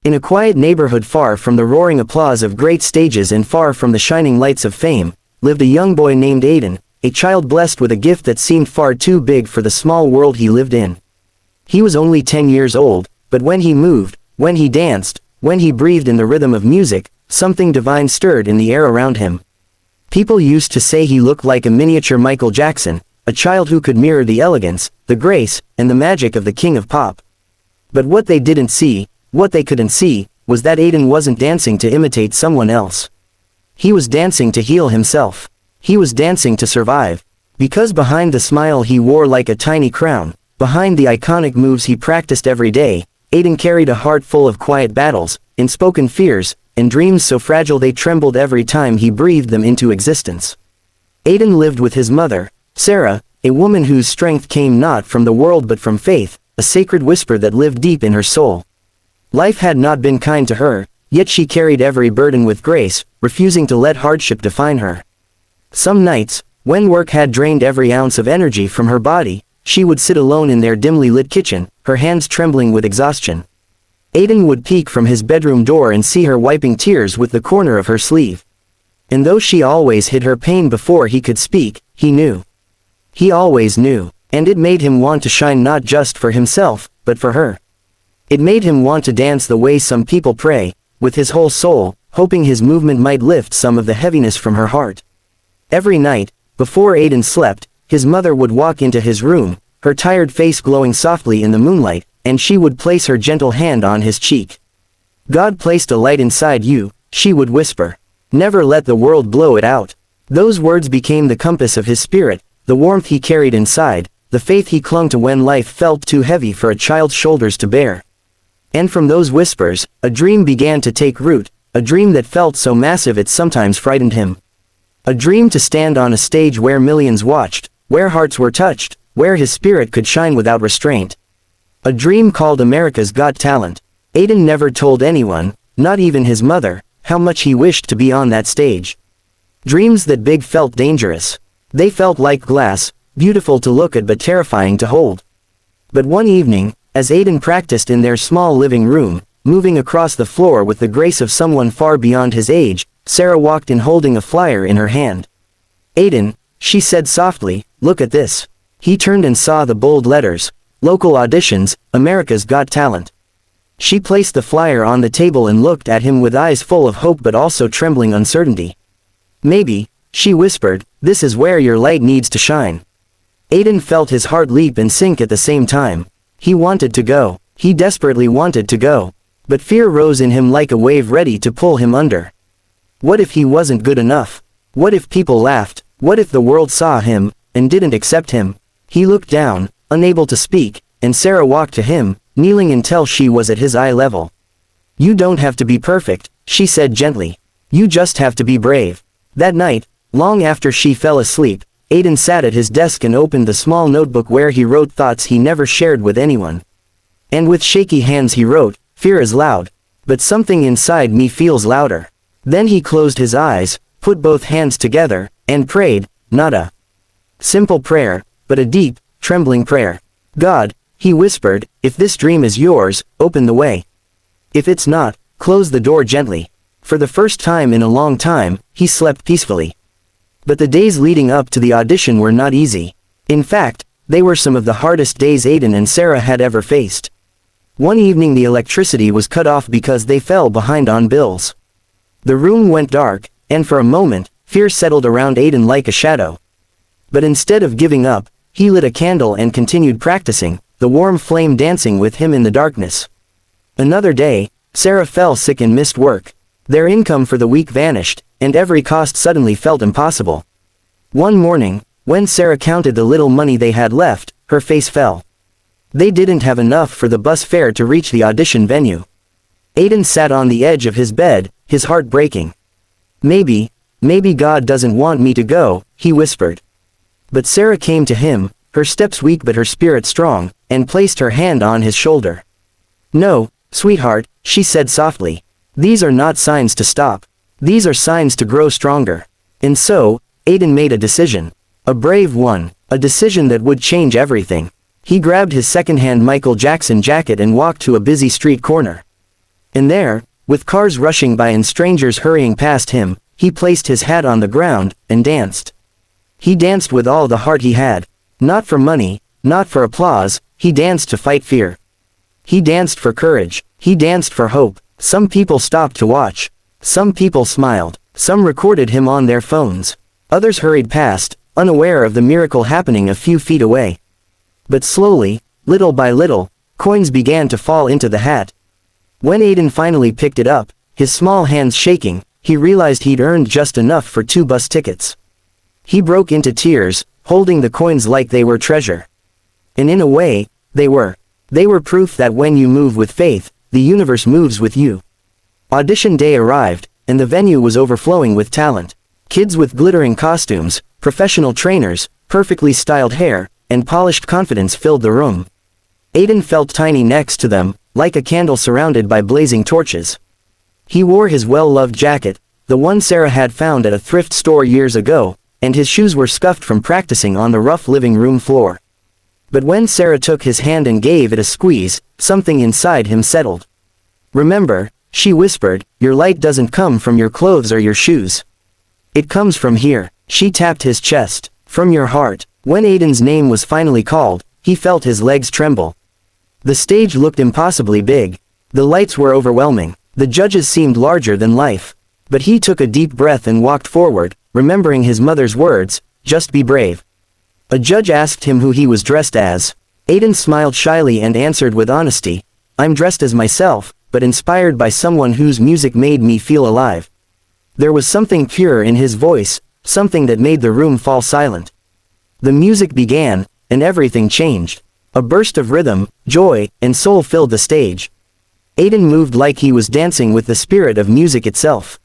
In a quiet neighborhood far from the roaring applause of great stages and far from the shining lights of fame, lived a young boy named Aiden, a child blessed with a gift that seemed far too big for the small world he lived in. He was only 10 years old, but when he moved, when he danced, when he breathed in the rhythm of music, something divine stirred in the air around him. People used to say he looked like a miniature Michael Jackson, a child who could mirror the elegance, the grace, and the magic of the king of pop. But what they didn't see, what they couldn't see, was that Aiden wasn't dancing to imitate someone else. He was dancing to heal himself. He was dancing to survive. Because behind the smile he wore like a tiny crown, behind the iconic moves he practiced every day, Aiden carried a heart full of quiet battles, unspoken fears, and dreams so fragile they trembled every time he breathed them into existence. Aiden lived with his mother, Sarah, a woman whose strength came not from the world but from faith, a sacred whisper that lived deep in her soul. Life had not been kind to her, yet she carried every burden with grace, refusing to let hardship define her. Some nights, when work had drained every ounce of energy from her body, she would sit alone in their dimly lit kitchen, her hands trembling with exhaustion. Aiden would peek from his bedroom door and see her wiping tears with the corner of her sleeve. And though she always hid her pain before he could speak, he knew. He always knew, and it made him want to shine not just for himself, but for her. It made him want to dance the way some people pray, with his whole soul, hoping his movement might lift some of the heaviness from her heart. Every night, before Aiden slept, his mother would walk into his room, her tired face glowing softly in the moonlight, and she would place her gentle hand on his cheek. "God placed a light inside you," she would whisper. "Never let the world blow it out." Those words became the compass of his spirit, the warmth he carried inside, the faith he clung to when life felt too heavy for a child's shoulders to bear. And from those whispers, a dream began to take root, a dream that felt so massive it sometimes frightened him. A dream to stand on a stage where millions watched, where hearts were touched, where his spirit could shine without restraint. A dream called America's Got Talent. Aiden never told anyone, not even his mother, how much he wished to be on that stage. Dreams that big felt dangerous. They felt like glass, beautiful to look at but terrifying to hold. But one evening, as Aiden practiced in their small living room, moving across the floor with the grace of someone far beyond his age, Sarah walked in holding a flyer in her hand. "Aiden," she said softly, "look at this." He turned and saw the bold letters, "Local auditions, America's Got Talent." She placed the flyer on the table and looked at him with eyes full of hope but also trembling uncertainty. "Maybe," she whispered, "this is where your light needs to shine." Aiden felt his heart leap and sink at the same time. He wanted to go. He desperately wanted to go. But fear rose in him like a wave ready to pull him under. What if he wasn't good enough? What if people laughed? What if the world saw him, and didn't accept him? He looked down, unable to speak, and Sarah walked to him, kneeling until she was at his eye level. "You don't have to be perfect," she said gently. "You just have to be brave." That night, long after she fell asleep, Aiden sat at his desk and opened the small notebook where he wrote thoughts he never shared with anyone. And with shaky hands he wrote, "Fear is loud, but something inside me feels louder." Then he closed his eyes, put both hands together, and prayed, not a simple prayer, but a deep, trembling prayer. "God," he whispered, "if this dream is yours, open the way. If it's not, close the door gently." For the first time in a long time, he slept peacefully. But the days leading up to the audition were not easy. In fact, they were some of the hardest days Aiden and Sarah had ever faced. One evening the electricity was cut off because they fell behind on bills. The room went dark, and for a moment, fear settled around Aiden like a shadow. But instead of giving up, he lit a candle and continued practicing, the warm flame dancing with him in the darkness. Another day, Sarah fell sick and missed work. Their income for the week vanished, and every cost suddenly felt impossible. One morning, when Sarah counted the little money they had left, her face fell. They didn't have enough for the bus fare to reach the audition venue. Aiden sat on the edge of his bed, his heart breaking. Maybe God doesn't want me to go," he whispered. But Sarah came to him, her steps weak but her spirit strong, and placed her hand on his shoulder. "No, sweetheart," she said softly. "These are not signs to stop. These are signs to grow stronger." And so, Aiden made a decision. A brave one, a decision that would change everything. He grabbed his second-hand Michael Jackson jacket and walked to a busy street corner. And there, with cars rushing by and strangers hurrying past him, he placed his hat on the ground, and danced. He danced with all the heart he had. Not for money, not for applause, he danced to fight fear. He danced for courage. He danced for hope. Some people stopped to watch. Some people smiled. Some recorded him on their phones. Others hurried past, unaware of the miracle happening a few feet away. But slowly, little by little, coins began to fall into the hat. When Aiden finally picked it up, his small hands shaking, he realized he'd earned just enough for 2 bus tickets. He broke into tears, holding the coins like they were treasure. And in a way, they were. They were proof that when you move with faith, the universe moves with you. Audition day arrived, and the venue was overflowing with talent. Kids with glittering costumes, professional trainers, perfectly styled hair, and polished confidence filled the room. Aiden felt tiny next to them, like a candle surrounded by blazing torches. He wore his well-loved jacket, the one Sarah had found at a thrift store years ago, and his shoes were scuffed from practicing on the rough living room floor. But when Sarah took his hand and gave it a squeeze, something inside him settled. "Remember," she whispered, "your light doesn't come from your clothes or your shoes. It comes from here." She tapped his chest. "From your heart." When Aiden's name was finally called, he felt his legs tremble. The stage looked impossibly big. The lights were overwhelming. The judges seemed larger than life. But he took a deep breath and walked forward, remembering his mother's words, "Just be brave." A judge asked him who he was dressed as. Aiden smiled shyly and answered with honesty, "I'm dressed as myself, but inspired by someone whose music made me feel alive." There was something pure in his voice, something that made the room fall silent. The music began, and everything changed. A burst of rhythm, joy, and soul filled the stage. Aiden moved like he was dancing with the spirit of music itself.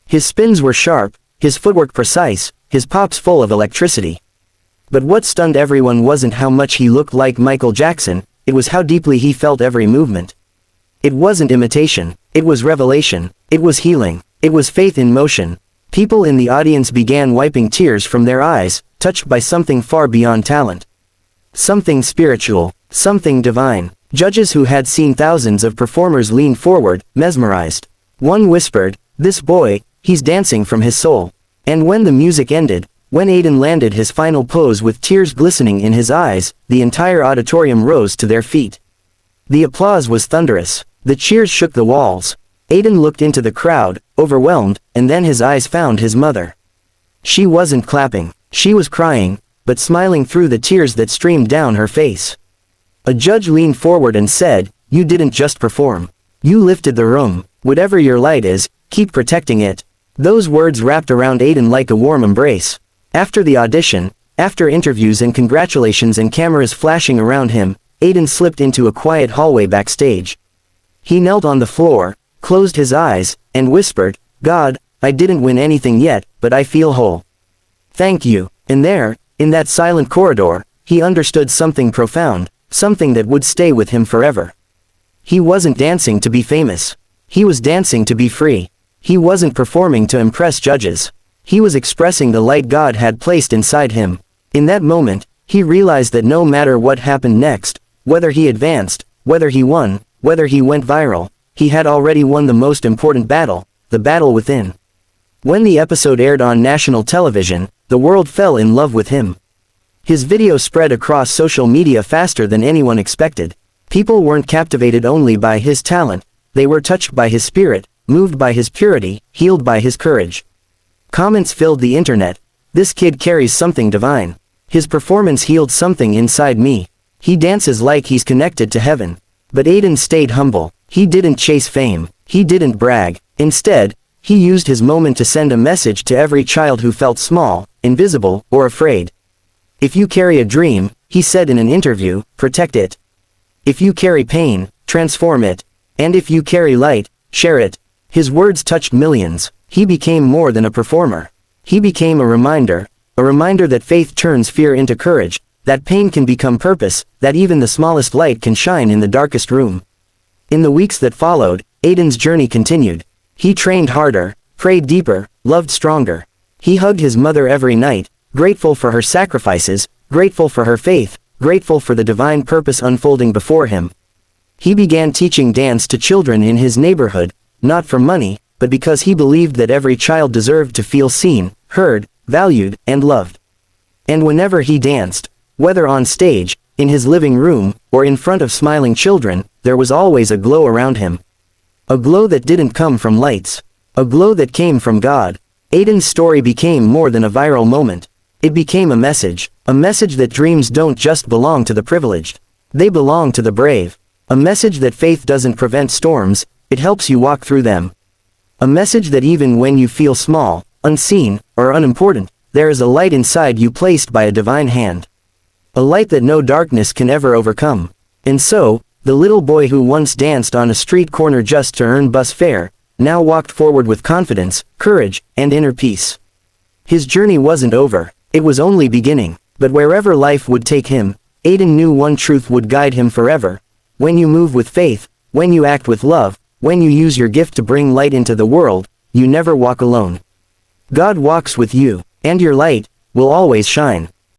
His spins were sharp, his footwork precise, his pops full of electricity. But what stunned everyone wasn't how much he looked like Michael Jackson, it was how deeply he felt every movement. It wasn't imitation, it was revelation, it was healing, it was faith in motion. People in the audience began wiping tears from their eyes, touched by something far beyond talent. Something spiritual, something divine. Judges who had seen thousands of performers leaned forward, mesmerized. One whispered, "This boy, he's dancing from his soul." And when the music ended, when Aiden landed his final pose with tears glistening in his eyes, the entire auditorium rose to their feet. The applause was thunderous. The cheers shook the walls. Aiden looked into the crowd, overwhelmed, and then his eyes found his mother. She wasn't clapping. She was crying, but smiling through the tears that streamed down her face. A judge leaned forward and said, "You didn't just perform. You lifted the room. Whatever your light is, keep protecting it." Those words wrapped around Aiden like a warm embrace. After the audition, after interviews and congratulations and cameras flashing around him, Aiden slipped into a quiet hallway backstage. He knelt on the floor, closed his eyes, and whispered, "God, I didn't win anything yet, but I feel whole. Thank you." And there, in that silent corridor, he understood something profound, something that would stay with him forever. He wasn't dancing to be famous. He was dancing to be free. He wasn't performing to impress judges. He was expressing the light God had placed inside him. In that moment, he realized that no matter what happened next, whether he advanced, whether he won, whether he went viral, he had already won the most important battle, the battle within. When the episode aired on national television, the world fell in love with him. His video spread across social media faster than anyone expected. People weren't captivated only by his talent, they were touched by his spirit, moved by his purity, healed by his courage. Comments filled the internet. "This kid carries something divine. His performance healed something inside me. He dances like he's connected to heaven." But Aiden stayed humble. He didn't chase fame. He didn't brag. Instead, he used his moment to send a message to every child who felt small, invisible, or afraid. "If you carry a dream," he said in an interview, "protect it. If you carry pain, transform it. And if you carry light, share it." His words touched millions. He became more than a performer. He became a reminder that faith turns fear into courage, that pain can become purpose, that even the smallest light can shine in the darkest room. In the weeks that followed, Aiden's journey continued. He trained harder, prayed deeper, loved stronger. He hugged his mother every night, grateful for her sacrifices, grateful for her faith, grateful for the divine purpose unfolding before him. He began teaching dance to children in his neighborhood, not for money, but because he believed that every child deserved to feel seen, heard, valued, and loved. And whenever he danced, whether on stage, in his living room, or in front of smiling children, there was always a glow around him. A glow that didn't come from lights. A glow that came from God. Aiden's story became more than a viral moment. It became a message that dreams don't just belong to the privileged. They belong to the brave. A message that faith doesn't prevent storms, it helps you walk through them. A message that even when you feel small, unseen, or unimportant, there is a light inside you placed by a divine hand. A light that no darkness can ever overcome. And so, the little boy who once danced on a street corner just to earn bus fare, now walked forward with confidence, courage, and inner peace. His journey wasn't over, it was only beginning, but wherever life would take him, Aiden knew one truth would guide him forever. When you move with faith, when you act with love, when you use your gift to bring light into the world, you never walk alone. God walks with you, and your light will always shine.